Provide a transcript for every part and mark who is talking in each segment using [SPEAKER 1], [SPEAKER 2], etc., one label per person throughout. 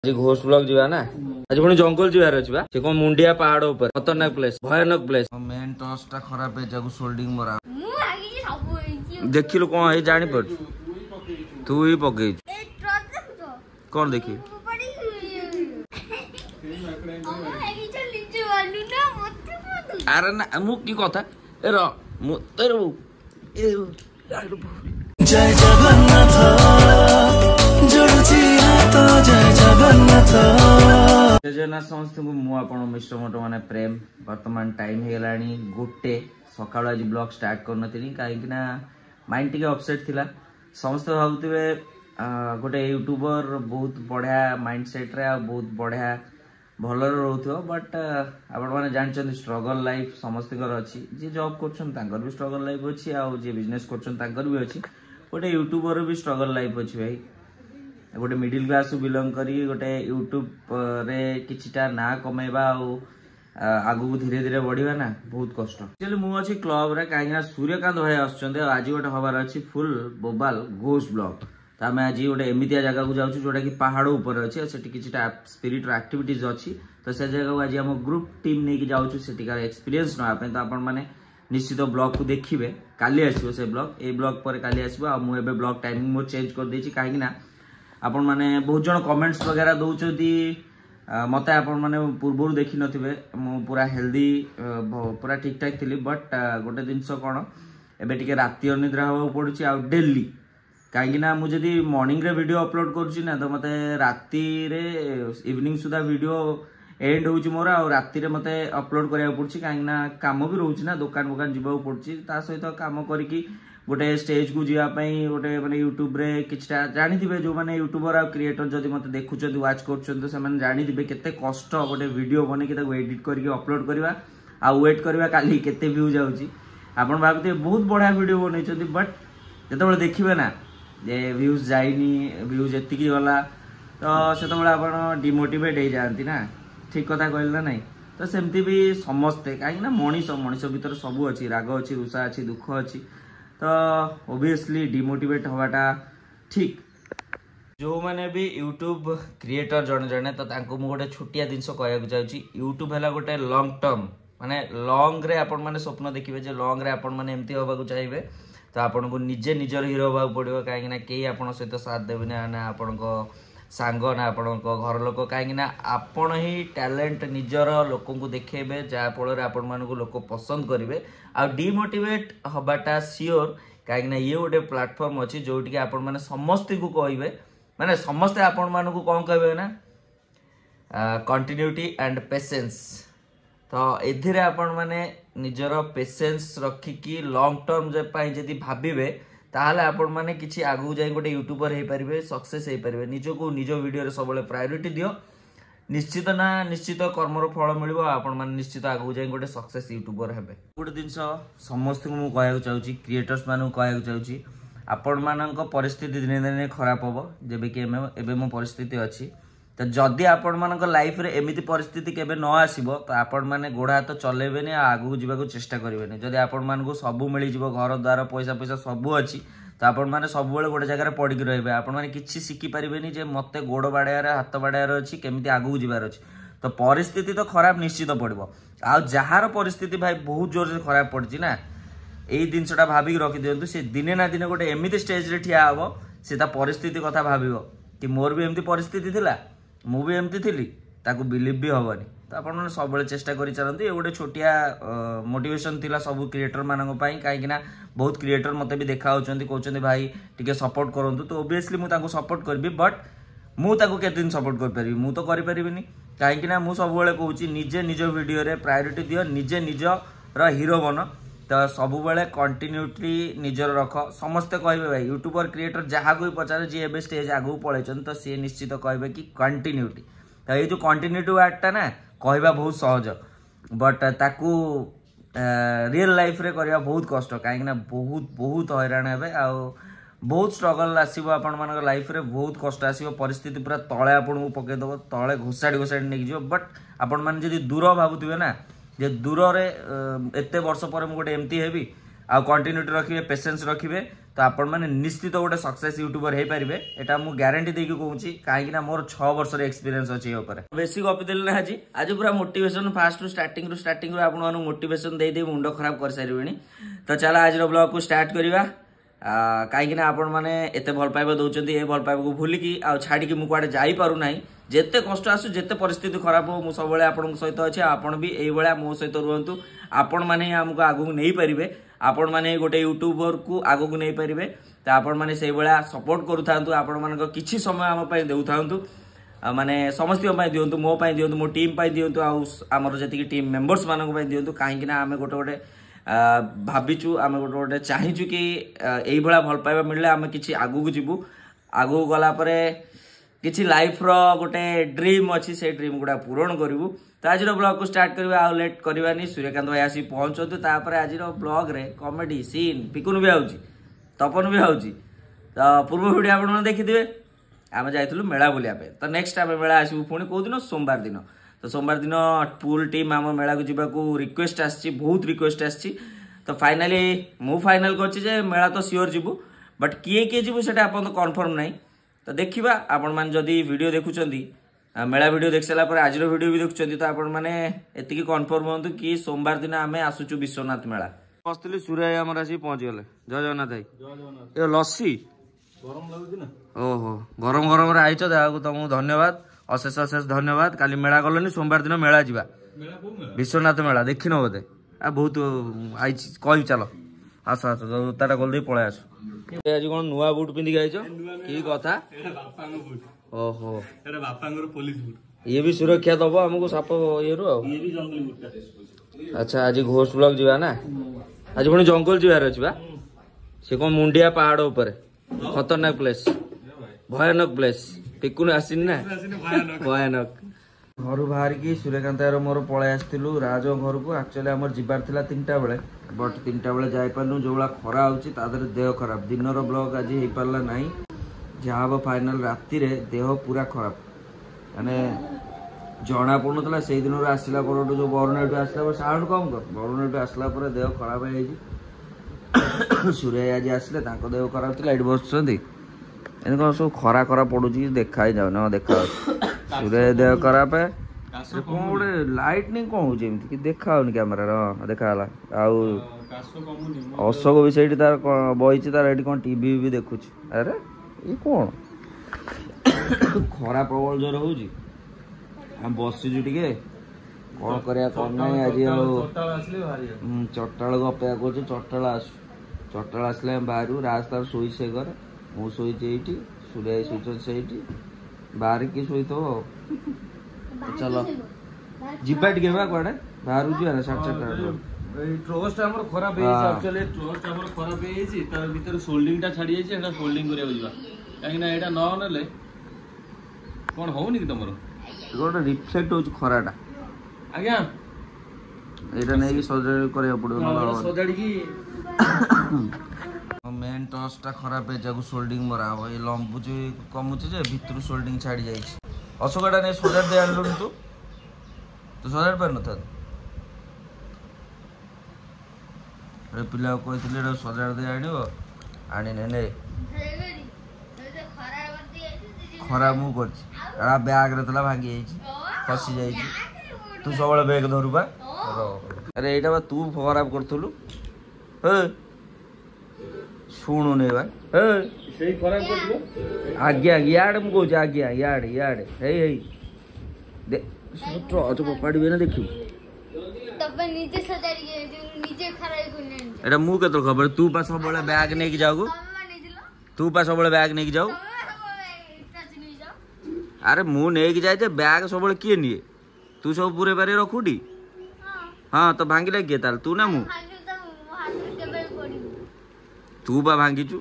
[SPEAKER 1] आज घोष ब्लॉक जीवा ना आज पुणी जंगल जीवार अछि बा से कोन मुंडिया पहाड़ ऊपर खतरनाक प्लेस भयानक प्लेस मेन टॉस टा खराब है जागु सोल्डिंग मरा
[SPEAKER 2] मु आगे सब
[SPEAKER 1] देखिलु कोन है जानि पर तू ही पकई
[SPEAKER 2] ए ट्रक देखो
[SPEAKER 1] कोन देखि अरे ना मु की कथा ए र मु तेरे ए
[SPEAKER 3] जय जगन्नाथ जोड़ुची हाथ जय जगन्नाथ
[SPEAKER 1] जय जगन्नाथ समस्त को मु आपण मिस्टर मोटो माने प्रेम वर्तमान टाइम हे गलानी गोटे सकाळ आज ब्लॉग स्टार्ट करनथिनी काहे कि ना माइंड टिके अपसेट थिला समस्त भाबुतिबे गोटे यूट्यूबर बहुत बढ़िया माइंड सेट रे बहुत बढ़िया भलर रहउथो बट आपण माने जानचन स्ट्रगल लाइफ समस्त घर अछि जे जॉब करछन तांगर भी स्ट्रगल लाइफ अछि आ जे बिजनेस करछन तांगर भी अछि गोटे यूट्यूबर भी स्ट्रगल लाइफ अछि भाई गोटे मिडिल क्लास बिलोंग करी गोटे यूट्यूब रे किछिटा ना कमेबा आगु को धीरे धीरे बढ़िबा ना बहुत कष्ट चल मु अछि क्लब रे काहेना सूर्यकांत भाई आछछन आज गोटे हबार अछि फुल बोबाल घोष ब्लॉक त हम आज गोटे एमितिया जगह को जाउछु जोटा कि पहाड़ ऊपर अछि सेठी किछिटा स्पिरिचुअल एक्टिविटीज अछि तो से जगह को आज हम ग्रुप टीम नै कि जाउछु सेठिका एक्सपीरियंस न आपे तो आपण माने निश्चित ब्लॉग को देखिबे काली आसीबो से ब्लॉग ए ब्लॉग पर काली आसीबो आ मु एबे ब्लॉग टाइमिंग मो चेंज कर देछि काहे कि ना आपण माने बहुत जण कमेंट्स वगैरह दउछथि मते आपण माने पूर्वरु देखि नथिबे मु पूरा हेल्दी पूरा ठीक ठाक थिली बट गोटे दिनस कोन एबे टिके राति अनिद्रा हो पडुछि आ डेली काहे कि ना मु जदी मॉर्निंग रे वीडियो अपलोड करछि ना तो मते राति रे इवनिंग सुदा वीडियो एंड होउछि मोरा और राति रे मते अपलोड करिया पडुछि काहे कि ना काम भी रहउछि ना दुकान जिबा पडुछि ता सहित काम करिकि गोटे स्टेज को जीवा पई गोटे माने YouTube रे किछटा जानि दिबे जो माने यूट्यूबर आ क्रिएटर जदी मते देखुछथि वाच करछथि से माने जानि दिबे केते कष्ट गोटे वीडियो बने कि ताको एडिट करके अपलोड करबा आ वेट करबा काली केते व्यू जाउछि आपण भाबते बहुत बढिया वीडियो बनैछथि बट जेतबेले देखिबे ना जे व्यूज जाइनी व्यूज एतिकी गला तो सेतबेले आपण डिमोटिवेट हे जानती ना ठीक कथा कहल ना नहीं तो सेमती भी समस्ते काहे ना मनीष भीतर सब अछि राग अछि रुषा अछि दुख अछि तो ऑब्वियसली डिमोटिवेट होवाटा ठीक जो माने भी यूट्यूब क्रिएटर जण जणे तो तांको मु गोटे छोटिया दिनस कहया चाहूची यूट्यूब हला गोटे लॉन्ग टर्म माने लॉन्ग रे आपण माने स्वप्न देखिबे जे लॉन्ग रे आपण माने एमती होबा को चाहिबे तो आपण को निजे निजर हीरो होबा पड़िबो काहे ना केही आपण सहित साथ देबे ना आपण को सांग ना आपण को घर लोक काहे ना आपण ही टैलेंट निजर लोकन को देखेबे जा फल रे आपण मान को लोक पसंद करिवे आ डिमोटिवेट हबाटा सियोर काहे ना ये गोटे प्लेटफॉर्म अछि जोटी के आपण माने समस्त को कहइबे माने समस्त आपण मान को कोन कहबे ना कंटिन्यूटी एंड पेशेंस तो एथिरे आपण माने निजर पेशेंस रखी की लॉन्ग टर्म जे पाई जदी भाबिबे ताहले आपण माने किछि आगु जाई गोटे यूट्यूबर हे परिबे सक्सेस हे परिबे निजो को निजो वीडियो रे सबले प्रायोरिटी दियो निश्चित ना निश्चित कर्मर फल मिलबो आपण माने निश्चित आगु जाई गोटे सक्सेस यूट्यूबर हेबे गोटे दिनस समस्त को मु कहया चाहूची क्रिएटर्स मानु कहया चाहूची आपण मानक परिस्थिति दिने दिने खराब होबो जेबे कि एबे मो परिस्थिति अछि तो जदि आपण मानक लाइफ रे एमिति परिस्थिति केबे न आसीबो तो आपण माने गोडा हाथ चलेबेनी आगु जीवाको चेष्टा करिवेनी जदि आपण मानक सब मिली जीवो घर द्वार पैसा पैसा सब अछि तो आपण माने सब बेले गोटे जगह रे पड़ी के रहबे आपण माने किछि सिखि परिबेनी जे मते गोड़ बाडयार हाथ बाडयार अछि केमिति आगु जीवार अछि तो परिस्थिति तो खराब निश्चित पड़िबो आ जहार परिस्थिति भाई बहुत जोर से खराब पड़छि ना एई दिनसटा भाबी रखि देंतु से दिने ना दिने गोटे एमिति स्टेज रे ठिया हबो से ता परिस्थिति कथा भाबिबो कि मोर भी एमिति परिस्थिति थिला मु भी एमती थी ताकू बिलीव भी हबनी तो आपण सब चेष्टा करी चलती ये गोटे छोटिया मोटिवेशन थिला सब क्रिएटर मानक पई काहे कि ना बहुत क्रिएटर मते भी देखा होचंती कहउचंती भाई टिके सपोर्ट करंतु तो ऑब्वियसली मु ताकू सपोर्ट करबी बट मु ताकू केते दिन सपोर्ट कर परिबी मु तो करि परिबिनी काहे कि ना मु सब बेले कहउची निजे निजो वीडियो रे प्रायोरिटी दियो निजे निजो रा हीरो बनो तो सब बेले कंटिन्यूटी निजर रख समस्त कहबे भाई यूट्यूबर क्रिएटर जहाँ को पचारे जी एबे स्टेज आगु पळेचन तो सी निश्चित कहबे कि कंटिन्यूटी तो ये जो कंटिन्यूटी वर्डटा ना कहबा बहुत सहज बट ताकू रियल लाइफ रे करिया बहुत कष्ट काहे ना बहुत बहुत हैरान हेबे आ बहुत स्ट्रगल आसीबो आपण मानक लाइफ रे बहुत कष्ट आसीबो परिस्थिति पूरा तळे आपण को पके दबो तळे घोसाडी नेक जिवो बट आपण मान जदी दूर भाबुथिबे ना जे दूर रे एते वर्ष पर मु गोटे एमती हेबी आ कंटिन्यूटी रखिबे पेशेंस रखिबे तो आपण मैंने निश्चित गोटे सक्सेस यूट्यूबर हो पारे एटा मु ग्यारंटी देकी कहूँ कहीं मोर 6 वर्ष एक्सपीरियंस अच्छी बेसी गपी देली ना आज पूरा मोटिवेशन फास्ट स्टार्टिंग आपन मोटिवेशन दे दे मुंड खराब कर सारे तो चलो आज ब्लॉग को स्टार्ट करवा कहीं आपण मैंने एत भल पाइबा दौरान ये भल पाइबा को भूलिकी आ छाड़ी मुझे जापर ना जिते कष्ट आसू जिते परिस्थिति खराब हो मुझे सब आपण सहित अच्छे आपण भी यही मो सहित रुहतु आपण मैंने आमको आगू नहीं पारे आपण मैंने गोटे यूट्यूबर को आगू नहीं पारे तो आपण मैंने से भाया सपोर्ट करूँ आपण मान कि समय आम दे था माने समस्त दिंतु मो दिंतु मो टीम दिंतु आमर जी टीम मेंबर्स मानक दिंतु कहीं आम गोटे गोटे भाविचु आम गोटे गोटे चाहचु कि यही भल पाइबा मिलले आम कि आगू जीवु आगू गलापर किसी लाइफ रो गोटे ड्रीम अच्छी से ड्रीम गुड़ा पूरण करूँ तो आज ब्लॉग को स्टार्ट करवा आ लेट करवानी सूर्यकांत भाई आसी पहुंचतु तापर आज ब्लॉग रे कॉमेडी सीन पिकुन भी आउची तपन भी आउची तो पूर्व वीडियो आप देखिथे आम जाइलु मेला बुलिया तो नेक्स्ट आम मेला आसबू पुणी कौ दिन सोमवार दिन तो सोमवार दिन फुल टीम आम मेला को जावाक रिक्वेस्ट आसी बहुत रिक्वेस्ट आसी तो फाइनाली मु फाइनाल कर मेला तो सियोर जीवु बट किए किए जीवु से कन्फर्म नहीं तो देखा आपण मैंने जदि वीडियो देखुंट मेला वीडियो देख सारापर आज वीडियो भी देखुं तो आपण मैंने एति कन्फर्म हूँ कि सोमवार दिन आम आसुचु विश्वनाथ मेला बसती सूर्य आम आस पहुँचीगले जय जगन्नाथ भाई ये लस्सी गरम लगुच ओहो गरम गरम आईच देहाक तुमको धन्यवाद अशेष अशेष धन्यवाद काली मेला गलनी सोमवार दिन मेला जा विश्वनाथ मेला देखिन बोधे आ बहुत आई कह चल आस आस जूताटा खोल पलि आस आज कौन नुआ बुट पिंधिक आईच कि कथा ओहो ये भी सुरक्षा दब आमको साप ये अच्छा आज घोष ब्लॉक जीवा ना आज पुणी जंगल जीवार अच्छी से कौन मुंडिया पहाड़ ऊपर खतरनाक प्लेस भयानक प्लेस पिकुन आसीन ना भयानक घर बाहर की सूर्यकांत मोर पलि आसलु राज घर को एक्चुअली आम जीवार था 3टा बेले बट 3टा बेले जापारू जो भाया खरा हो देह खराब दिन ब्लॉग आज हो पारा ना जहाँ हम फाइनाल राति रे देह पूरा खराब माने जना पड़ूला से दिन आसला पर जो बरुणेट आसला साउंड कम कर बरुणेट आसला पर देह खराब है सूर्य आज आसले देह खराब थी ये बस कौन सब खरा खरा पड़ू देखा ही जाऊन देखा सूर्य देह खराब है कौन गोटे लाइटनिंग कौन हो देखा हो कैमेरा देखा अशोक भी सही तार बही तार ये कौन टीवी भी देखुच अरे ये कौन खरा प्रबल जोर हो बसीचु टे कौन कर आज चट्टाल को अपेक्षा कर चट्टाल आसु चट्टाल आसले बाहर राज तार शोई से घर मु शोची सूर्य शोचन से बाहर किए शोई तो चलो जीवा टे कड़े बाहर जा ना 4:30
[SPEAKER 4] ट्रस्ट हमर खराब है एक्चुअली ट्रस्ट हमर खराब है तार भीतर सोल्डिंग टा छाडी जाय एटा सोल्डिंग करिया बुझबा काहे ना एटा न नले कोन होउनी कि तमरो
[SPEAKER 1] गोटे रिफ्लेक्ट हो खराटा
[SPEAKER 4] आज्ञा
[SPEAKER 1] एटा नै कि सजाडी करिया पड़ो न
[SPEAKER 4] सजाडी की
[SPEAKER 1] मेन टॉसटा खराब है जागु सोल्डिंग मरा हो ये लंबु जे कमुचे जे भीतर सोल्डिंग छाडी जाय अशोकटा नै सजाड दे आनलु तू सजाड पर न था पिला कहते सजाड़ दे आने ने खराब मु कर बैग रे भांगी खसी जा तू सब बैग धरुबा अरे यहाँ तू खराब करूँ शुणु नहीं आज्ञा इे मुझे आज्ञा इे टच पपाड़े ना देखिए एटा मु केतो खबर तू पा सब बळे बैग नेकी जाऊ तू पा सब बळे बैग नेकी जाऊ अरे मु नेकी जाय जे बैग सब बळे किए निए तू सब पूरे बारे रखुडी हां तो भांगी लागे ताल तू ना मु तू बा भांगी छु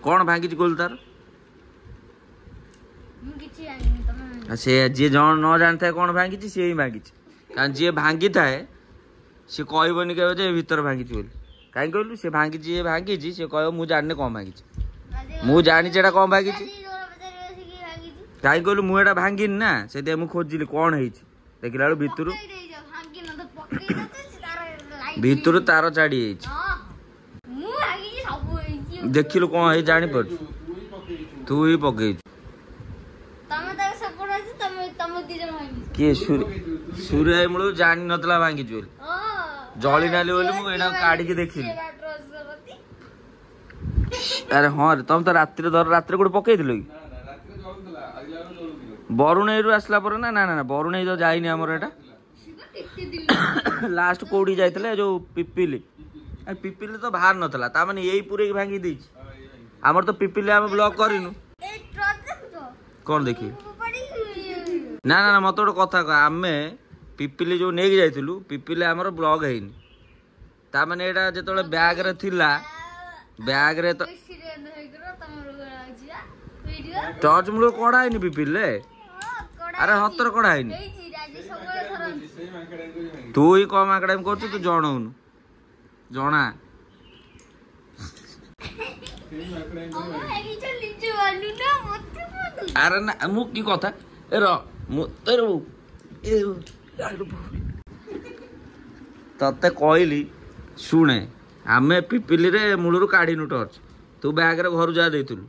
[SPEAKER 1] कोन भांगी छु गोल तार से जे जण न जानता कोन भांगी छि से ही भांगी छि कारण जी भांगी थाए सी कहबनी के भीतर भांगी कहीं कहलु सी भांगी सी कह मुझे जाने कौन भांगी मुझे जानी कौन भांगी कहीं कहलु मुझे भांगी ना से मुझे खोजिली कौन है देखला भितर भितर तार छाड़ी देखिलु कौन है जानी पड़ तू ही पकई
[SPEAKER 2] तमे ताके सपोर्ट अछि तमे दी जन भांगी
[SPEAKER 1] के सूर्य मूल जानी नतला भांगी जोल जली नाली बोली मु एना काढी के देखिली अरे हां रे तुम तो रात्रि दर रात्रि कोड पकई दिलो बरुणेई रु आसला पर ना ना ना बरुणेई तो जाईनी हमर एटा लास्ट कोडी जाइतले जो पिपिली आ पिपिली तो बाहर नतला ता माने एई पूरे भांगी दी हमर तो पिपिली हम ब्लॉक करिनु
[SPEAKER 2] ए ट्रक देखो
[SPEAKER 1] कोन देखी ना ना मत गोटे कथा कह आमे पिपिली जो नेक जाइथिलु पिपिली हमर ब्लॉक हेइनी ता माने एटा जेतोले बैग रे थिला बैग रे तो टॉर्च मुलो कोडा हेइनी पिपिले अरे हतर कोडा हेइनी तू ही कम आकड़ाम करछु तू जणौनु जणा अरे ना मु की कथा ए र मु तेर तते कहली शुणे आमे पिपिली रे मूलरू काढिनु टॉर्च तू बैग रे घर जा देइतलु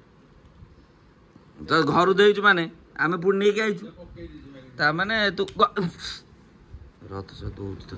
[SPEAKER 1] तो घर देइछु माने आमे पुणी नेकी आइछु ता माने तू रथ से दूध तो